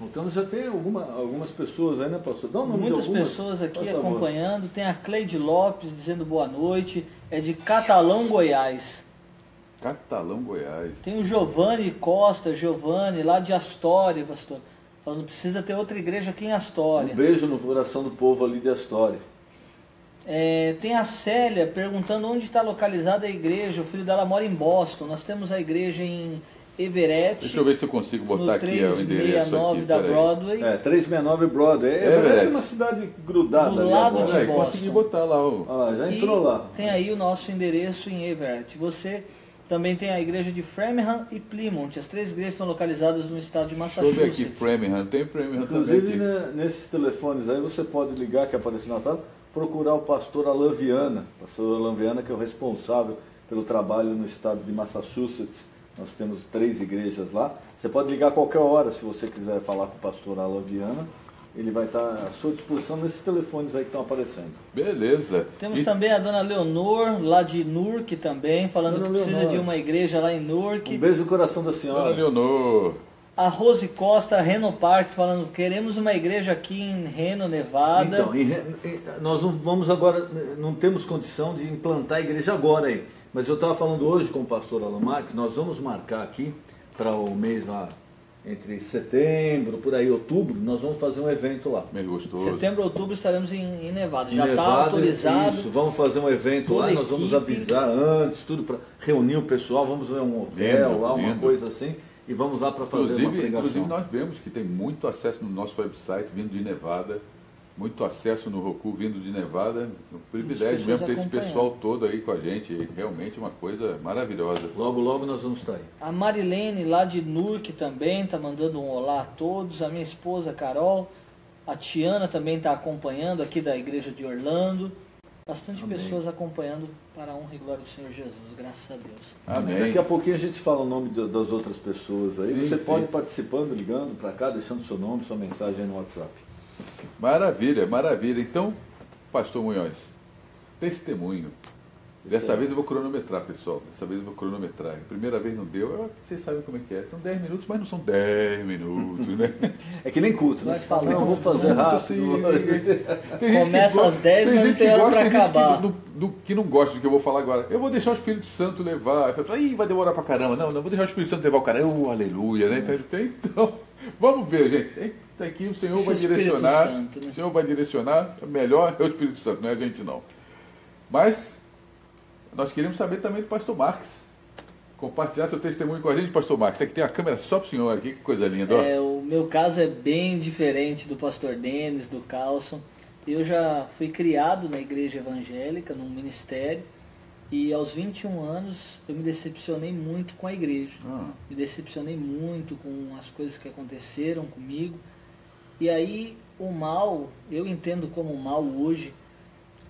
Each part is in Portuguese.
Então já tem algumas pessoas aí, né, pastor? Dá um nome Muitas de algumas, pessoas aqui por favor. acompanhando. Tem a Cleide Lopes dizendo boa noite. É de Catalão, Goiás. Catalão, Goiás. Tem o Giovanni Costa, Giovanni, lá de Astória, pastor. Falando, precisa ter outra igreja aqui em Astória. Um beijo no coração do povo ali de Astória. Tem a Célia perguntando onde está localizada a igreja. O filho dela mora em Boston. Nós temos a igreja em Everett. Deixa eu ver se eu consigo botar no aqui o endereço 369 aqui. da peraí. Broadway. 369 Broadway. Everett é uma cidade grudada Do ali lado agora. de Aí, Boston. consegui botar lá o... Olha lá, já entrou lá. Tem aí o nosso endereço em Everett. Você também tem a igreja de Framingham e Plymouth. As 3 igrejas estão localizadas no estado de Deixa eu ver Massachusetts. aqui, Framingham. Tem Framingham Inclusive, também aqui. nesses telefones aí, você pode ligar, que apareceu na tela, procurar o pastor Alain Viana. Pastor Alain Viana, que é o responsável pelo trabalho no estado de Massachusetts. Nós temos 3 igrejas lá. Você pode ligar a qualquer hora, se você quiser falar com o pastor Alain Viana. Ele vai estar à sua disposição nesses telefones aí que estão aparecendo. Beleza. Temos também a dona Leonor, lá de Newark também, falando Dona que precisa Leonor. de uma igreja lá em Newark. Um beijo no coração da Dona senhora. Leonor. A Rose Costa, Reno Park, falando queremos uma igreja aqui em Reno, Nevada. Então, nós não vamos agora, não temos condição de implantar a igreja agora aí. Mas eu estava falando hoje com o pastor Alan Marques, nós vamos marcar aqui para o mês lá, entre setembro, por aí, outubro, nós vamos fazer um evento lá. Meio gostoso. Setembro, outubro estaremos em Nevada. Já está Nevada, autorizado. Isso, vamos fazer um evento Toda lá, a nós vamos equipe. avisar antes, tudo para reunir o pessoal, vamos ver um hotel Lindo, lá, uma lindo. coisa assim, e vamos lá para fazer uma pregação. Inclusive nós vemos que tem muito acesso no nosso website vindo de Nevada, muito acesso no Roku vindo de Nevada, um privilégio mesmo ter esse pessoal todo aí com a gente, realmente uma coisa maravilhosa. Logo, logo nós vamos estar aí. A Marilene, lá de Newark, também está mandando um olá a todos. A minha esposa, Carol. A Tiana também está acompanhando aqui da igreja de Orlando. Bastante Amém. pessoas acompanhando para a honra e glória do Senhor Jesus, graças a Deus. Amém. Daqui a pouquinho a gente fala o nome das outras pessoas aí. Sim, Você sim. pode ir participando, ligando para cá, deixando seu nome, sua mensagem aí no WhatsApp. Maravilha, maravilha. Então, pastor Munhoz, testemunho. Dessa vez eu vou cronometrar, pessoal. Dessa vez eu vou cronometrar. A primeira vez não deu, vocês sabem como é que é. São 10 minutos, mas não são 10 minutos, né? É que nem culto, né? Vai Você fala, falando, não, vou fazer Muito rápido. assim, tem gente Começa que às 10, tem mas não gente tem que hora gosta, para tem gente acabar. que não gosta do que eu vou falar agora. Eu vou deixar o Espírito Santo levar. Ih, vai demorar pra caramba. Não, vou deixar o Espírito Santo levar o cara. Aleluia, né? Então, vamos ver, gente. Tá aqui, o Senhor Deixa vai o Espírito direcionar. Santo, né? O Senhor vai direcionar. O melhor é o Espírito Santo, não é a gente não. Mas nós queremos saber também do pastor Marques. Compartilhar seu testemunho com a gente, pastor Marques. Você que tem a câmera só pro senhor aqui, que coisa linda. Ó. O meu caso é bem diferente do pastor Denis, do Carlson. Eu já fui criado na igreja evangélica, num ministério, e aos 21 anos eu me decepcionei muito com a igreja. Me decepcionei muito com as coisas que aconteceram comigo. E aí o mal, eu entendo como mal hoje,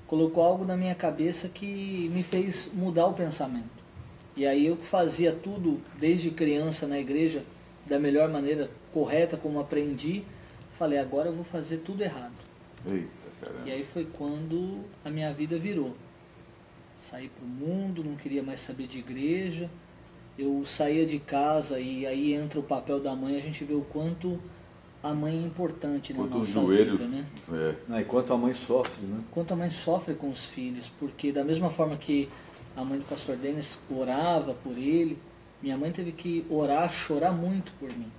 colocou algo na minha cabeça que me fez mudar o pensamento. E aí eu que fazia tudo desde criança na igreja da melhor maneira, correta, como aprendi, falei, agora eu vou fazer tudo errado. Eita, caramba. E aí foi quando a minha vida virou. Saí para o mundo, não queria mais saber de igreja. Eu saía de casa e aí entra o papel da mãe, a gente vê o quanto a mãe é importante na Quanto o nossa joelho. vida, né? Enquanto a mãe sofre, né? Quanto a mãe sofre com os filhos, porque da mesma forma que a mãe do pastor Denis orava por ele, minha mãe teve que orar, chorar muito por mim.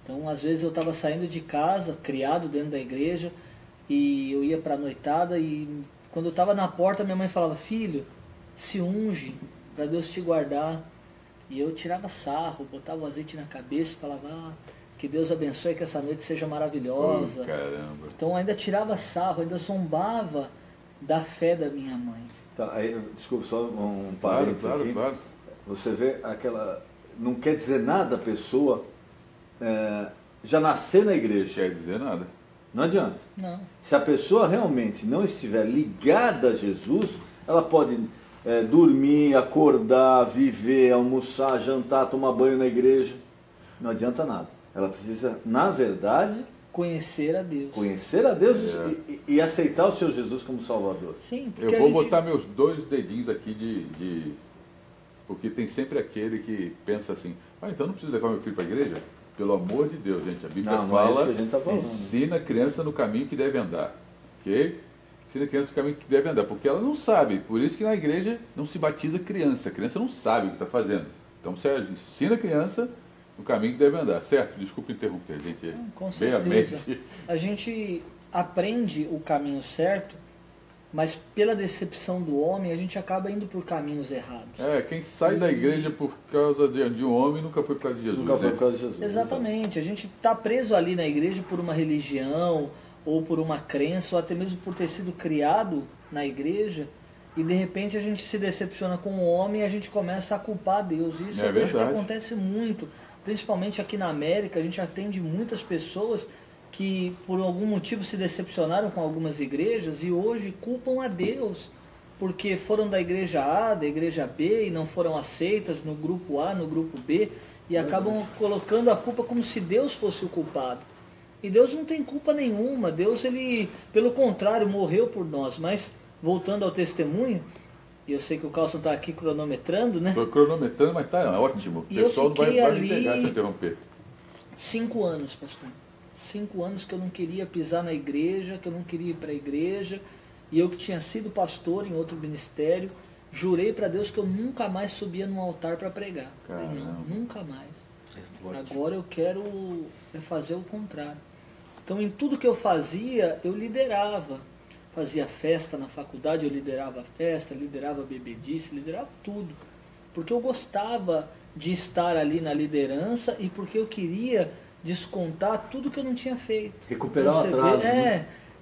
Então, às vezes eu estava saindo de casa, criado dentro da igreja, e eu ia para a noitada, e quando eu estava na porta, minha mãe falava, filho, se unge para Deus te guardar. E eu tirava sarro, botava o azeite na cabeça e falava, que Deus abençoe, que essa noite seja maravilhosa. Caramba. Então ainda tirava sarro, ainda zombava da fé da minha mãe. Tá, aí, desculpa, só um parênteses aqui. Claro. Você vê aquela... Não quer dizer nada a pessoa já nascer na igreja. Quer dizer nada. Não adianta. Não. Se a pessoa realmente não estiver ligada a Jesus, ela pode dormir, acordar, viver, almoçar, jantar, tomar banho na igreja. Não adianta nada. Ela precisa, na verdade, Conhecer a Deus. conhecer a Deus e aceitar o seu Jesus como Salvador. Sim, porque Eu vou botar meus 2 dedinhos aqui Porque tem sempre aquele que pensa assim, então não preciso levar meu filho para a igreja? Pelo amor de Deus, gente. A Bíblia Não é isso fala, que a gente tá falando. ensina a criança no caminho que deve andar. Ok? Ensina a criança no caminho que deve andar. Porque ela não sabe. Por isso que na igreja não se batiza criança. A criança não sabe o que está fazendo. Então você ensina a criança no caminho que deve andar. Certo? Desculpa interromper, gente. Com Bem a certeza. mente. A gente aprende o caminho certo, mas pela decepção do homem, a gente acaba indo por caminhos errados. Quem sai da igreja por causa de um homem nunca foi por causa de Jesus. Nunca foi né? por causa de Jesus. Exatamente. A gente está preso ali na igreja por uma religião, ou por uma crença, ou até mesmo por ter sido criado na igreja, e de repente a gente se decepciona com o homem e a gente começa a culpar Deus. Isso eu vejo que acontece muito, principalmente aqui na América. A gente atende muitas pessoas que por algum motivo se decepcionaram com algumas igrejas e hoje culpam a Deus porque foram da igreja A, da igreja B e não foram aceitas no grupo A, no grupo B, e acabam colocando a culpa como se Deus fosse o culpado. E Deus não tem culpa nenhuma. Deus, ele, pelo contrário, morreu por nós. Mas voltando ao testemunho, e eu sei que o Carlson está aqui cronometrando, né? Estou cronometrando, mas está ótimo. O pessoal não vai me pegar se interromper. 5 anos, pastor. 5 anos que eu não queria pisar na igreja, que eu não queria ir para a igreja, e eu que tinha sido pastor em outro ministério, jurei para Deus que eu nunca mais subia num altar para pregar. Falei, não, nunca mais. Agora eu quero fazer o contrário. Então, em tudo que eu fazia, eu liderava. Fazia festa na faculdade, eu liderava a festa, liderava a bebedice, liderava tudo. Porque eu gostava de estar ali na liderança e porque eu queria descontar tudo que eu não tinha feito. Recuperar o atraso.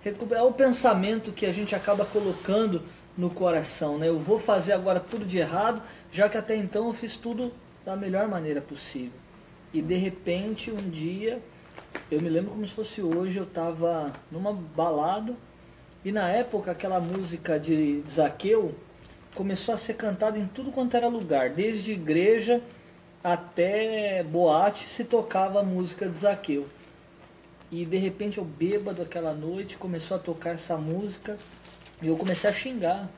Recuperar o pensamento que a gente acaba colocando no coração, né? Eu vou fazer agora tudo de errado, já que até então eu fiz tudo da melhor maneira possível. E de repente, um dia, eu me lembro como se fosse hoje, eu estava numa balada e na época aquela música de Zaqueu começou a ser cantada em tudo quanto era lugar, desde igreja até boate se tocava a música de Zaqueu. E de repente eu bêbado aquela noite, começou a tocar essa música e eu comecei a xingar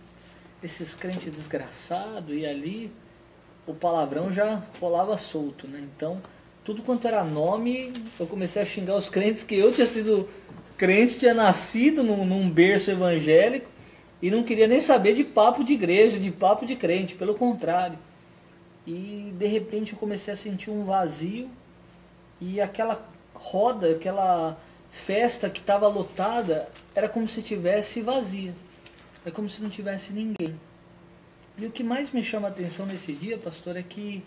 esses crentes desgraçados, e ali o palavrão já rolava solto, né? Então, tudo quanto era nome, eu comecei a xingar os crentes, que eu tinha sido crente, tinha nascido num berço evangélico e não queria nem saber de papo de igreja, de papo de crente, pelo contrário. E de repente eu comecei a sentir um vazio e aquela roda, aquela festa que estava lotada, era como se tivesse vazia. É como se não tivesse ninguém. E o que mais me chama a atenção nesse dia, pastor, é que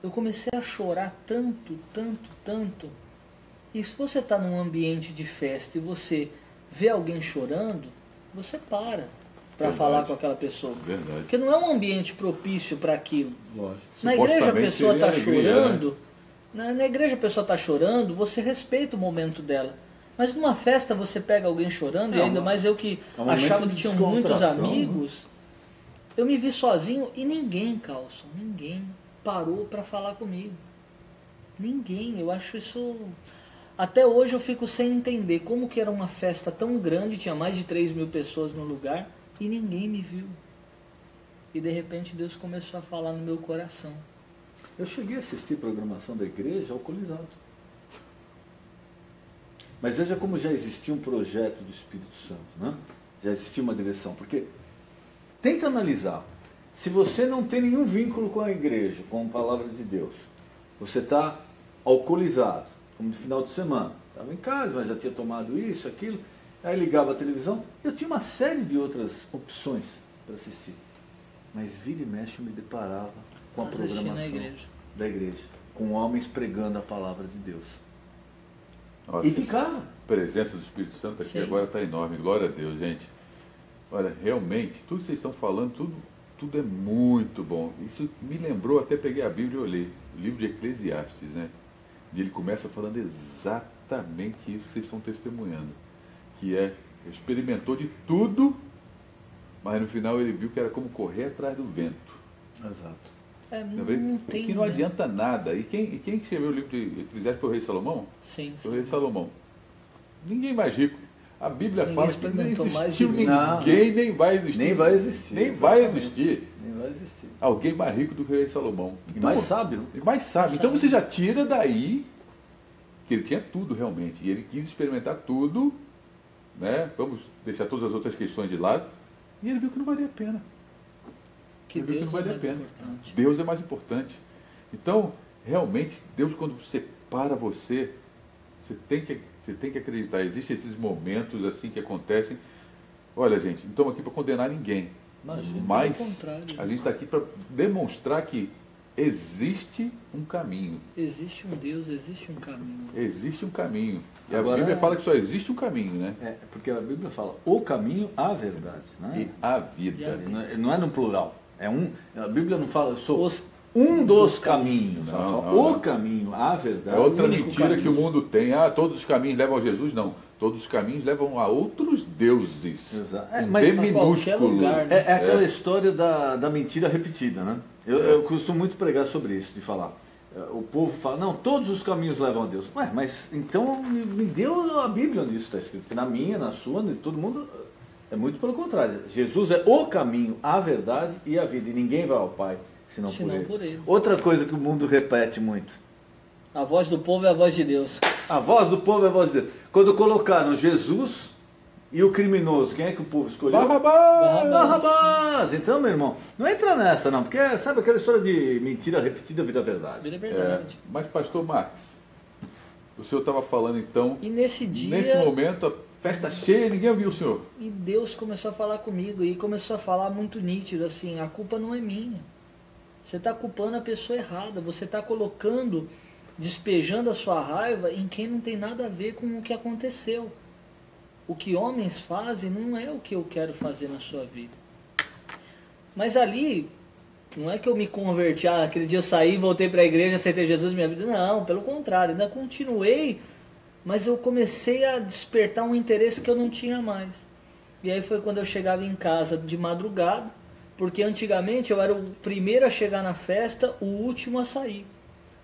eu comecei a chorar tanto, tanto, tanto. E se você está num ambiente de festa e você vê alguém chorando, você para falar com aquela pessoa. Verdade. Porque não é um ambiente propício para aquilo. Lógico. Na igreja a pessoa está chorando, né? na igreja a pessoa está chorando, você respeita o momento dela. Mas numa festa você pega alguém chorando, e ainda mais eu que achava que tinha muitos amigos, eu me vi sozinho e ninguém parou para falar comigo. Ninguém, eu acho isso... Até hoje eu fico sem entender como que era uma festa tão grande, tinha mais de 3.000 pessoas no lugar, e ninguém me viu. E de repente Deus começou a falar no meu coração. Eu cheguei a assistir programação da igreja alcoolizado. Mas veja como já existia um projeto do Espírito Santo, né? Já existia uma direção. Porque tenta analisar. Se você não tem nenhum vínculo com a igreja, com a palavra de Deus, você está alcoolizado, como no final de semana. Estava em casa, mas já tinha tomado isso, aquilo. Aí ligava a televisão. Eu tinha uma série de outras opções para assistir. Mas vira e mexe eu me deparava com a programação da igreja. Com homens pregando a palavra de Deus. Nossa, e ficava. A presença do Espírito Santo aqui agora está enorme. Glória a Deus, gente. Olha, realmente, tudo que vocês estão falando, tudo é muito bom. Isso me lembrou, até peguei a Bíblia e olhei. O livro de Eclesiastes, né? E ele começa falando exatamente isso que vocês estão testemunhando. Que experimentou de tudo, mas no final ele viu que era como correr atrás do vento. Exato. Que não adianta nada. E quem escreveu o livro de Eclesiastes foi o rei Salomão? Sim. Foi o rei Salomão. Ninguém mais rico. A Bíblia fala que não existiu ninguém, nem vai existir. Nem vai existir. Nem vai existir. Nem vai existir. Alguém mais rico do que o rei Salomão. E mais sábio. E mais sábio. Então você já tira daí que ele tinha tudo realmente, e ele quis experimentar tudo, né? Vamos deixar todas as outras questões de lado, e ele viu que não valia a pena. Que Ele viu Deus que não valia é a mais pena. importante. Deus é mais importante. Então, realmente, Deus, quando separa você, você tem que acreditar. Existem esses momentos assim que acontecem. Olha, gente, não estamos aqui para condenar ninguém. Imagina. Mas Pelo contrário. a gente está aqui para demonstrar que existe um caminho. Existe um Deus, existe um caminho. Existe um caminho. E Agora, a Bíblia fala que só existe um caminho, né? Porque a Bíblia fala o caminho, a verdade. Né? E a vida. Não é no plural. A Bíblia não fala sou Os- um dos caminhos. Não, Ela fala não, o não. caminho, a É verdade. outra o único mentira caminho. que o mundo tem. Ah, todos os caminhos levam a Jesus. Não. Todos os caminhos levam a outros deuses. Exato. Um Mas D pra qualquer minúsculo. lugar, né? É aquela história da mentira repetida, né? Eu costumo muito pregar sobre isso, de falar. O povo fala, não, todos os caminhos levam a Deus. Ué, mas então me deu a Bíblia onde isso está escrito. Porque na minha, na sua, de todo mundo, é muito pelo contrário. Jesus é o caminho, a verdade e a vida. E ninguém vai ao Pai senão por ele. Outra coisa que o mundo repete muito. A voz do povo é a voz de Deus. A voz do povo é a voz de Deus. Quando colocaram Jesus e o criminoso, quem é que o povo escolheu? Barrabás! Barrabás! Então, meu irmão, não entra nessa não, porque sabe aquela história de mentira repetida vira verdade. Vira verdade. Mas, pastor Max, o senhor estava falando então, E nesse dia, nesse momento, a festa cheia, ninguém ouviu o senhor. e Deus começou a falar comigo e começou a falar muito nítido assim, a culpa não é minha. Você está culpando a pessoa errada, você está colocando, despejando a sua raiva em quem não tem nada a ver com o que aconteceu. O que homens fazem não é o que eu quero fazer na sua vida. Mas ali, não é que eu me converti, aquele dia eu saí, voltei para a igreja, aceitei Jesus na minha vida. Não, pelo contrário, ainda continuei, mas eu comecei a despertar um interesse que eu não tinha mais. E aí foi quando eu chegava em casa de madrugada, porque antigamente eu era o primeiro a chegar na festa, o último a sair.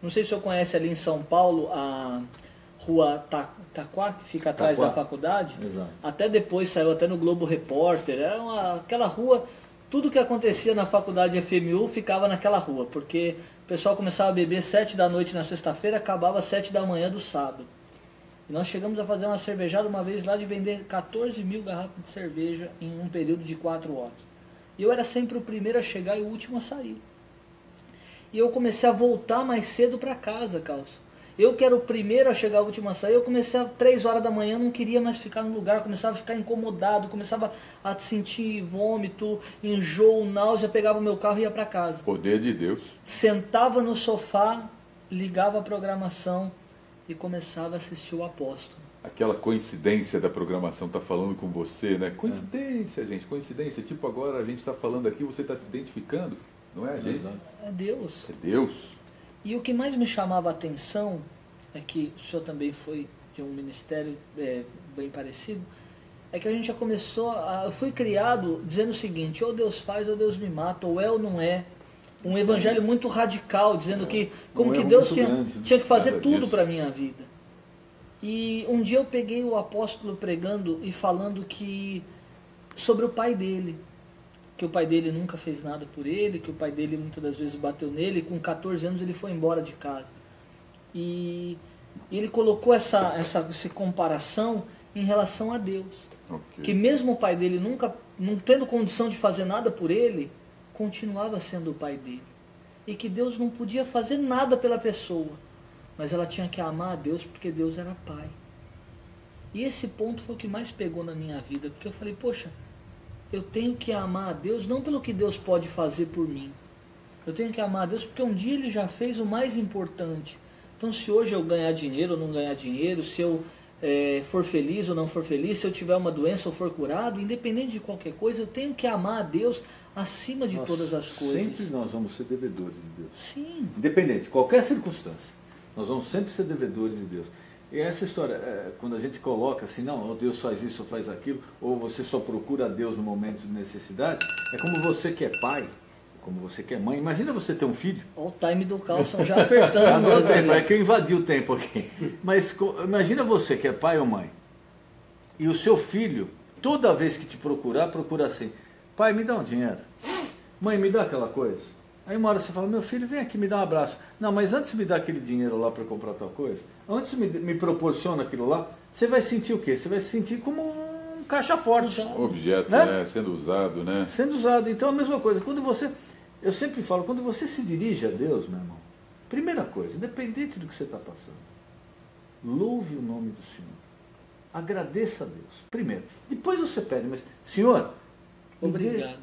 Não sei se você conhece ali em São Paulo a rua Taquá, que fica atrás Taquá. da faculdade. Exato. Até depois saiu até no Globo Repórter. Era aquela rua, tudo que acontecia na faculdade FMU ficava naquela rua, porque o pessoal começava a beber 7 da noite na sexta-feira, acabava às 7 da manhã do sábado. E nós chegamos a fazer uma cervejada uma vez lá de vender 14 mil garrafas de cerveja em um período de 4 horas. E eu era sempre o primeiro a chegar e o último a sair. E eu comecei a voltar mais cedo para casa, Carlos. Eu que era o primeiro a chegar, o último a sair, eu comecei a 3 horas da manhã, não queria mais ficar no lugar, começava a ficar incomodado, começava a sentir vômito, enjoo, náusea, pegava o meu carro e ia para casa. Poder de Deus. Sentava no sofá, ligava a programação e começava a assistir o apóstolo. Aquela coincidência da programação tá falando com você, né? Coincidência, gente, coincidência. Tipo, agora a gente está falando aqui, você está se identificando. Não é a gente, Exato. É Deus. é Deus. E o que mais me chamava a atenção, é que o senhor também foi de um ministério bem parecido, é que a gente já começou, eu fui criado dizendo o seguinte, ou Deus faz ou Deus me mata, ou é ou não é. Um evangelho muito radical, dizendo que como Um que erro Deus muito grande, né? tinha que fazer Nada tudo disso. para a minha vida. E um dia eu peguei o apóstolo pregando e falando que sobre o pai dele, que o pai dele nunca fez nada por ele, que o pai dele muitas das vezes bateu nele, e com 14 anos ele foi embora de casa. E ele colocou essa comparação em relação a Deus. Ok. Que mesmo o pai dele nunca, não tendo condição de fazer nada por ele, continuava sendo o pai dele. E que Deus não podia fazer nada pela pessoa, mas ela tinha que amar a Deus porque Deus era pai. E esse ponto foi o que mais pegou na minha vida, porque eu falei, poxa, eu tenho que amar a Deus não pelo que Deus pode fazer por mim. Eu tenho que amar a Deus porque um dia Ele já fez o mais importante. Então se hoje eu ganhar dinheiro ou não ganhar dinheiro, se eu for feliz ou não for feliz, se eu tiver uma doença ou for curado, independente de qualquer coisa, eu tenho que amar a Deus acima de todas as coisas. Sempre nós vamos ser devedores de Deus. Sim. Independente, qualquer circunstância. Nós vamos sempre ser devedores de Deus. E essa história, quando a gente coloca assim, não, Deus faz isso ou faz aquilo, ou você só procura a Deus no momento de necessidade, é como você que é pai, como você que é mãe. Imagina você ter um filho. Olha o time do Carlson já apertando. Não, Né, é que eu invadi o tempo aqui. Mas imagina você que é pai ou mãe, e o seu filho, toda vez que te procurar, procura assim, pai, me dá um dinheiro. Mãe, me dá aquela coisa. Aí uma hora você fala, meu filho, vem aqui, me dá um abraço. Não, mas antes me dá aquele dinheiro lá para comprar tal coisa, antes me proporciona aquilo lá, você vai sentir o quê? Você vai se sentir como um caixa forte. Objeto, né? né? Sendo usado, né? Sendo usado. Então a mesma coisa. Eu sempre falo, quando você se dirige a Deus, meu irmão, primeira coisa, independente do que você está passando, louve o nome do Senhor. Agradeça a Deus. Primeiro. Depois você pede, mas, Senhor,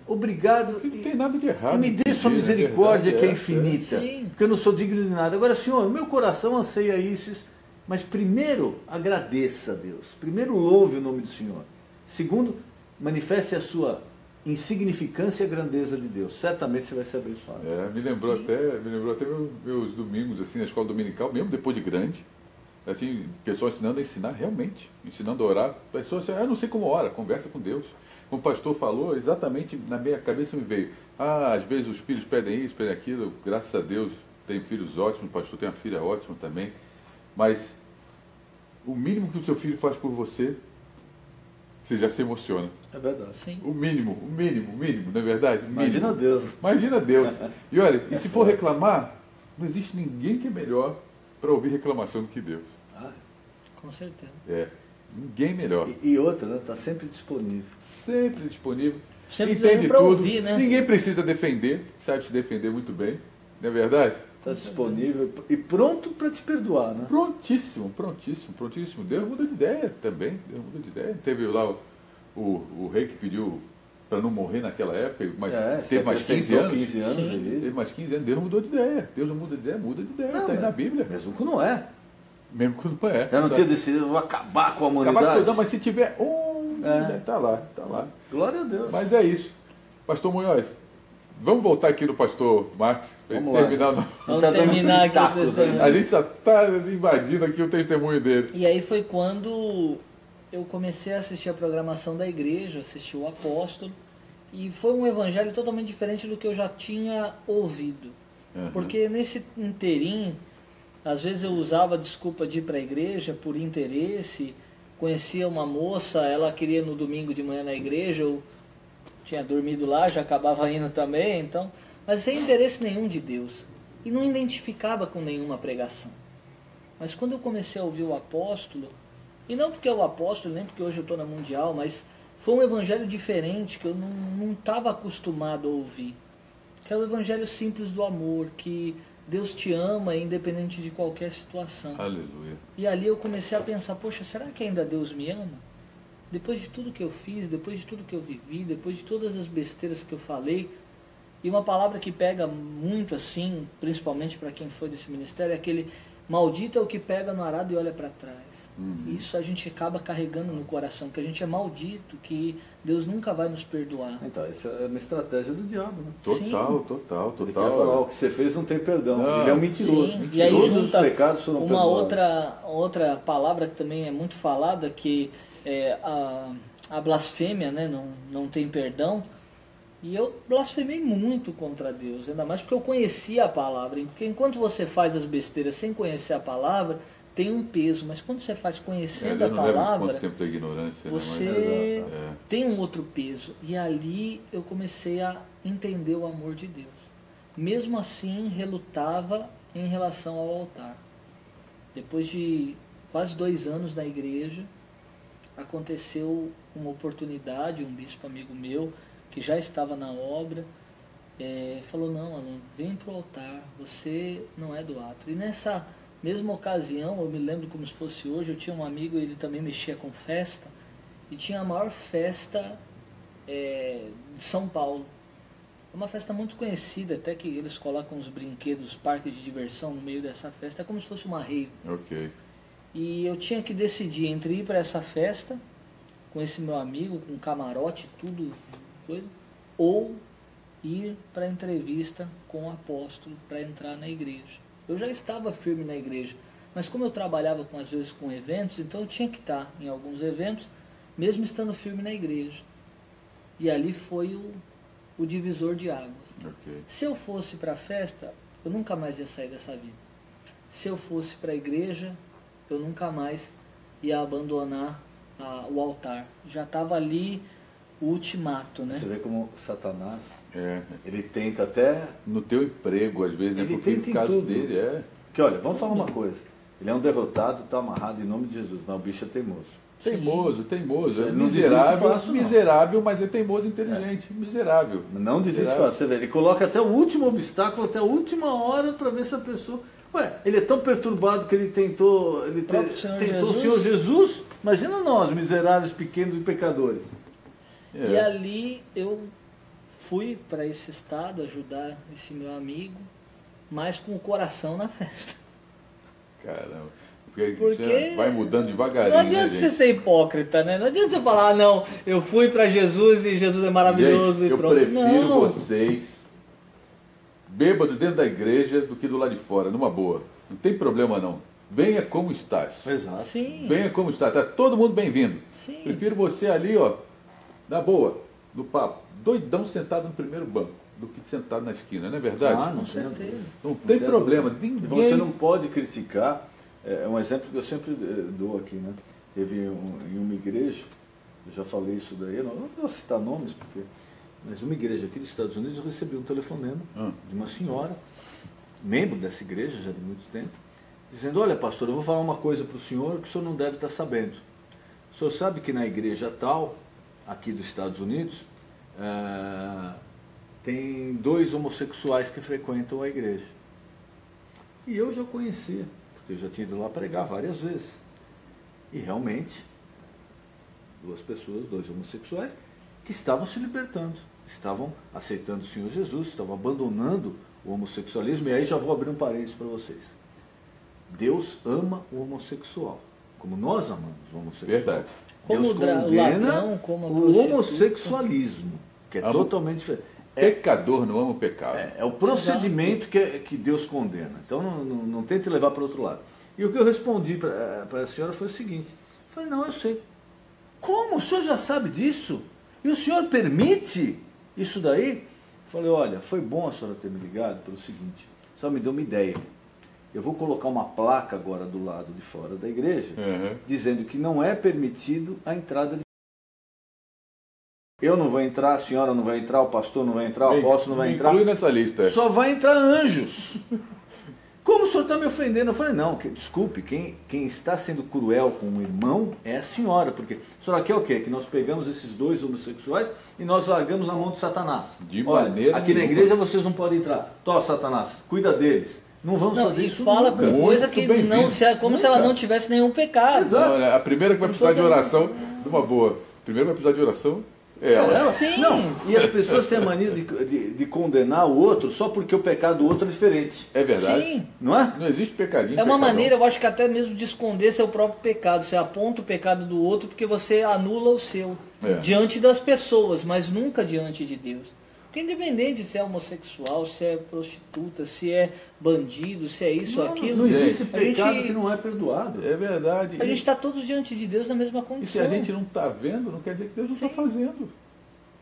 obrigado. Porque não tem nada de errado. E me dê sua misericórdia que é infinita. Sim. Porque eu não sou digno de nada. Agora, Senhor, meu coração anseia isso. Mas primeiro, agradeça a Deus. Primeiro, louve o nome do Senhor. Segundo, manifeste a sua insignificância e a grandeza de Deus. Certamente você vai ser abençoado. Me lembrou até meus domingos, assim, na escola dominical, mesmo depois de grande. Assim, pessoas ensinando a ensinar realmente, ensinando a orar. Pessoas assim, eu não sei como ora, conversa com Deus. Como o pastor falou, exatamente na minha cabeça me veio, às vezes os filhos pedem isso, pedem aquilo, graças a Deus tem filhos ótimos, o pastor tem uma filha ótima também, mas o mínimo que o seu filho faz por você, você já se emociona. É verdade. Sim. O mínimo, não é verdade? Imagina Deus. Imagina Deus. E olha, e se for reclamar, não existe ninguém que é melhor para ouvir reclamação do que Deus. Com certeza. Ninguém melhor. E outra, né? Está sempre disponível. Sempre disponível. Sempre Entende pra tudo. ouvir, né? Ninguém precisa defender, sabe se defender muito bem, não é verdade? Está disponível e pronto para te perdoar, né? Prontíssimo. Deus muda de ideia também. Deus muda de ideia. Teve lá o rei que pediu para não morrer naquela época, mas teve mais 15 anos. 15 anos Teve mais 15 anos. Deus não mudou de ideia. Deus não muda de ideia, está aí na Bíblia. Mesmo que não é. Mesmo que não é. Eu não tinha decidido, vou acabar com a humanidade. Não, mas se tiver está lá. Glória a Deus. Mas é isso. Pastor Munhoz, vamos voltar aqui no pastor Marcos. Vamos terminar. Vamos terminar aqui o testemunho. A gente só está invadindo aqui o testemunho dele. E aí foi quando eu comecei a assistir a programação da igreja, assisti o apóstolo, e foi um evangelho totalmente diferente do que eu já tinha ouvido. Porque nesse inteirinho, às vezes eu usava a desculpa de ir para a igreja por interesse, conhecia uma moça, ela queria ir no domingo de manhã na igreja, eu tinha dormido lá, já acabava indo também, então, mas sem interesse nenhum de Deus. E não identificava com nenhuma pregação. Mas quando eu comecei a ouvir o apóstolo, e não porque é o apóstolo, nem porque hoje eu estou na Mundial, mas foi um evangelho diferente que eu não estava acostumado a ouvir. Que é o evangelho simples do amor, que Deus te ama independente de qualquer situação. Aleluia. E ali eu comecei a pensar, poxa, será que ainda Deus me ama? Depois de tudo que eu fiz, depois de tudo que eu vivi, depois de todas as besteiras que eu falei, e uma palavra que pega muito assim, principalmente para quem foi desse ministério, é aquele maldito é o que pega no arado e olha para trás. Isso a gente acaba carregando no coração, que a gente é maldito, que Deus nunca vai nos perdoar. Então, essa é uma estratégia do diabo, né? Total. Ele quer falar, o que você fez não tem perdão. Ele é um mentiroso. Sim. E aí Todos os junta pecados foram uma perdoados. outra palavra que também é muito falada, que é a blasfêmia, né? Não tem perdão. E eu blasfemei muito contra Deus, ainda mais porque eu conhecia a palavra. Porque enquanto você faz as besteiras sem conhecer a palavra, tem um peso, mas quando você faz conhecendo a palavra, tempo da ignorância, você tem um outro peso. E ali eu comecei a entender o amor de Deus. Mesmo assim, relutava em relação ao altar. Depois de quase 2 anos na igreja, aconteceu uma oportunidade, um bispo amigo meu, que já estava na obra, falou, não, Alan, vem para o altar, você não é do ato. E nessa mesma ocasião, eu me lembro como se fosse hoje, eu tinha um amigo, ele também mexia com festa, e tinha a maior festa de São Paulo. É uma festa muito conhecida, até que eles colocam os brinquedos, parques de diversão no meio dessa festa, é como se fosse uma rave. Ok. E eu tinha que decidir entre ir para essa festa, com esse meu amigo, com camarote, tudo, ou ir para a entrevista com o apóstolo para entrar na igreja. Eu já estava firme na igreja, mas como eu trabalhava às vezes com eventos, então eu tinha que estar em alguns eventos, mesmo estando firme na igreja. E ali foi o divisor de águas. Okay. Se eu fosse para a festa, eu nunca mais ia sair dessa vida. Se eu fosse para a igreja, eu nunca mais ia abandonar o altar. Já estava ali o ultimato, né? Você vê como Satanás, É. ele tenta até... No teu emprego, às vezes, né? Ele Porque tenta no em caso tudo. dele é. Porque, olha, vamos falar uma coisa. Ele é um derrotado, está amarrado em nome de Jesus, mas o bicho é teimoso. Teimoso, teimoso. É Ele não desiste miserável, fácil, não. miserável, mas é teimoso e inteligente. Miserável. Não desiste Miserável. fácil. Você vê, ele coloca até o último obstáculo, até a última hora para ver se a pessoa... Ué, ele é tão perturbado que ele tentou próprio Senhor tentou o Jesus. Senhor Jesus. Imagina nós, miseráveis, pequenos e pecadores. É. E ali eu fui para esse estado ajudar esse meu amigo, mas com o coração na festa. Caramba. Porque Porque vai mudando devagarinho, não adianta né, você gente? ser hipócrita, né? Não adianta você falar, ah, não, eu fui para Jesus e Jesus é maravilhoso Gente, e eu pronto. prefiro não. vocês bêbados dentro da igreja do que do lado de fora, numa boa. Não tem problema não. Venha como estás. Exato. Sim, Venha como está. Está todo mundo bem-vindo. sim. Prefiro você ali, ó, na boa, no papo, doidão sentado no primeiro banco, do que sentado na esquina, não é verdade? Ah, não Com tem certeza. Não tem tem problema. dúvida. Ninguém... E você não pode criticar. É um exemplo que eu sempre dou aqui, né? Teve em uma igreja, eu já falei isso daí, eu não vou citar nomes, porque, mas uma igreja aqui dos Estados Unidos, eu recebi um telefonema de uma senhora, membro dessa igreja já de muito tempo, dizendo, olha pastor, eu vou falar uma coisa para o senhor que o senhor não deve estar sabendo. O senhor sabe que na igreja tal, aqui dos Estados Unidos, tem 2 homossexuais que frequentam a igreja. E eu já conhecia, porque eu já tinha ido lá pregar várias vezes. E realmente, 2 pessoas, 2 homossexuais, que estavam se libertando, estavam aceitando o Senhor Jesus, estavam abandonando o homossexualismo. E aí já vou abrir um parênteses para vocês. Deus ama o homossexual, como nós amamos o homossexual. Verdade. Como Deus o condena ladrão, como a o prostituta. homossexualismo, que é Amo. totalmente diferente. Pecador não ama o pecado. É o procedimento que Deus condena. Então não tente levar para o outro lado. E o que eu respondi para a senhora foi o seguinte. Eu falei, não, eu sei. Como? O senhor já sabe disso? E o senhor permite isso daí? Eu falei, olha, foi bom a senhora ter me ligado pelo seguinte. A senhora me deu uma ideia. Eu vou colocar uma placa agora do lado de fora da igreja, Uhum. dizendo que não é permitido a entrada de... Eu não vou entrar, a senhora não vai entrar, o pastor não vai entrar, o apóstolo não vai Me entrar. inclui nessa lista. Só vai entrar anjos. Como o senhor está me ofendendo? Eu falei, não, desculpe, quem está sendo cruel com o irmão é a senhora, porque a senhora quer o quê? Que nós pegamos esses 2 homossexuais e nós largamos na mão de Satanás. De Olha, maneira aqui na nenhuma. igreja vocês não podem entrar. Tó, Satanás, cuida deles. Não vamos Não, fazer e isso fala nunca. com coisa Muito que bem-vindo. não, como se ela Nunca. não tivesse nenhum pecado. Exato. Não, olha, a primeira que vai precisar de oração, de uma boa. Primeiro vai precisar de oração é ela. Ela? Sim. Não, e as pessoas têm a mania de condenar o outro só porque o pecado do outro é diferente. É verdade. Sim. Não é? Não existe pecadinho. É uma pecadão. maneira, eu acho que até mesmo de esconder seu próprio pecado. Você aponta o pecado do outro porque você anula o seu. É. Diante das pessoas, mas nunca diante de Deus. Porque independente se é homossexual, se é prostituta, se é bandido, se é isso ou aquilo. Não existe a pecado gente- que não é perdoado. É verdade. A gente está todos diante de Deus na mesma E condição. se a gente não está vendo, não quer dizer que Deus não está Sim. fazendo.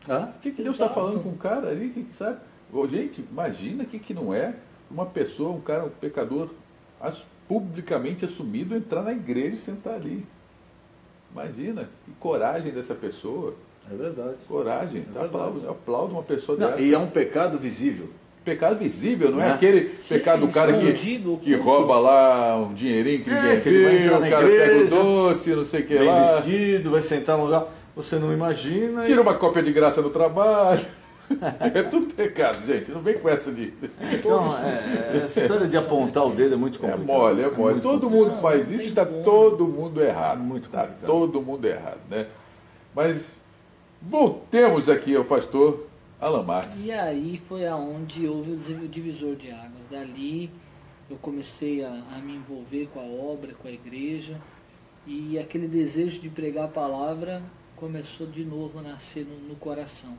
Hã? O que Deus está Exato. falando com o cara ali? Que sabe? Ô, gente, imagina que não é uma pessoa, um cara, um pecador publicamente assumido entrar na igreja e sentar ali. Imagina, que coragem dessa pessoa. É verdade. Coragem. É verdade. Eu aplaudo uma pessoa Não, dessa. e é um pecado visível. Pecado visível, não é? Né? Aquele Sim, pecado do cara escondido, que oculto. rouba lá um dinheirinho que ninguém que ele vai viu, entrar o na cara pega o igreja, doce, não sei o que Bem lá, vestido, vai sentar no lugar. Você não imagina. tira uma cópia de graça do trabalho. É tudo pecado, gente. Não vem com essa de. Então, essa história de apontar o dedo é muito É complicado. mole, é mole. muito Todo complicado. mundo faz não isso e tem está como. todo mundo errado. Muito Está complicado. todo mundo errado, né? Mas voltemos aqui ao pastor Alan Marques. E aí foi aonde houve o divisor de águas. Dali eu comecei a me envolver com a obra, com a igreja, e aquele desejo de pregar a palavra começou de novo a nascer no coração.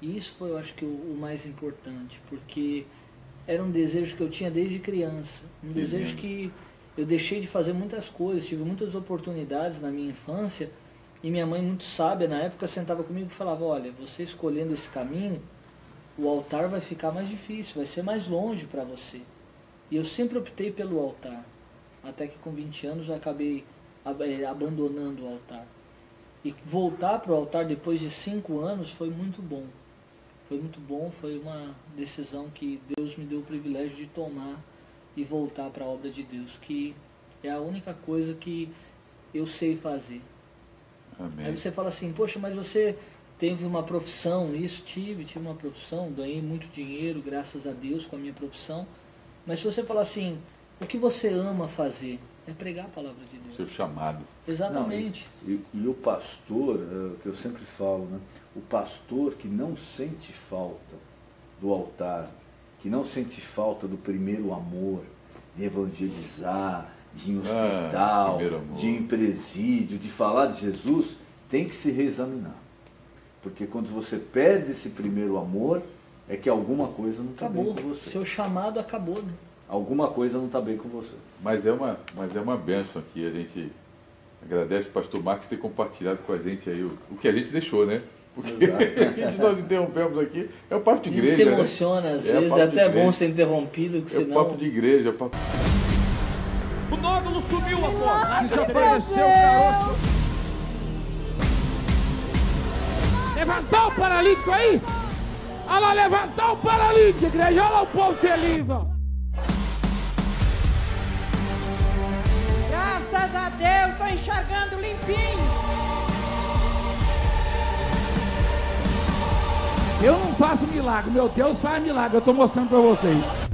E isso foi, eu acho que, o mais importante, porque era um desejo que eu tinha desde criança, um desejo que eu deixei de fazer muitas coisas, tive muitas oportunidades na minha infância, e minha mãe, muito sábia, na época sentava comigo e falava, olha, você escolhendo esse caminho, o altar vai ficar mais difícil, vai ser mais longe para você. E eu sempre optei pelo altar, até que com 20 anos eu acabei abandonando o altar. E voltar para o altar depois de 5 anos foi muito bom. Foi muito bom, foi uma decisão que Deus me deu o privilégio de tomar e voltar para a obra de Deus, que é a única coisa que eu sei fazer. Amém. Aí você fala assim, poxa, mas você teve uma profissão, isso, tive uma profissão, ganhei muito dinheiro, graças a Deus, com a minha profissão. Mas se você falar assim, o que você ama fazer? É pregar a palavra de Deus. Seu chamado. Exatamente. Não, e o pastor, que eu sempre falo, né? O pastor que não sente falta do altar, que não sente falta do primeiro amor, de evangelizar, de ir em hospital, de ir em presídio, de falar de Jesus, tem que se reexaminar. Porque quando você perde esse primeiro amor, é que alguma coisa não está bem com você. Seu chamado acabou, né? Alguma coisa não está bem com você. Mas é uma bênção aqui. A gente agradece o pastor Marcos ter compartilhado com a gente aí o que a gente deixou, né? Porque nós interrompemos aqui. É o papo de igreja. Se emociona, né? Às vezes é até bom ser interrompido, porque senão... É o papo de igreja. O nódulo sumiu, apóstolo. Desapareceu o caroço. Levantou o paralítico aí? Olha lá, levantou o paralítico, igreja. Olha lá o povo feliz, ó. Graças a Deus, estou enxergando limpinho. Eu não faço milagre, meu Deus faz milagre, eu estou mostrando para vocês.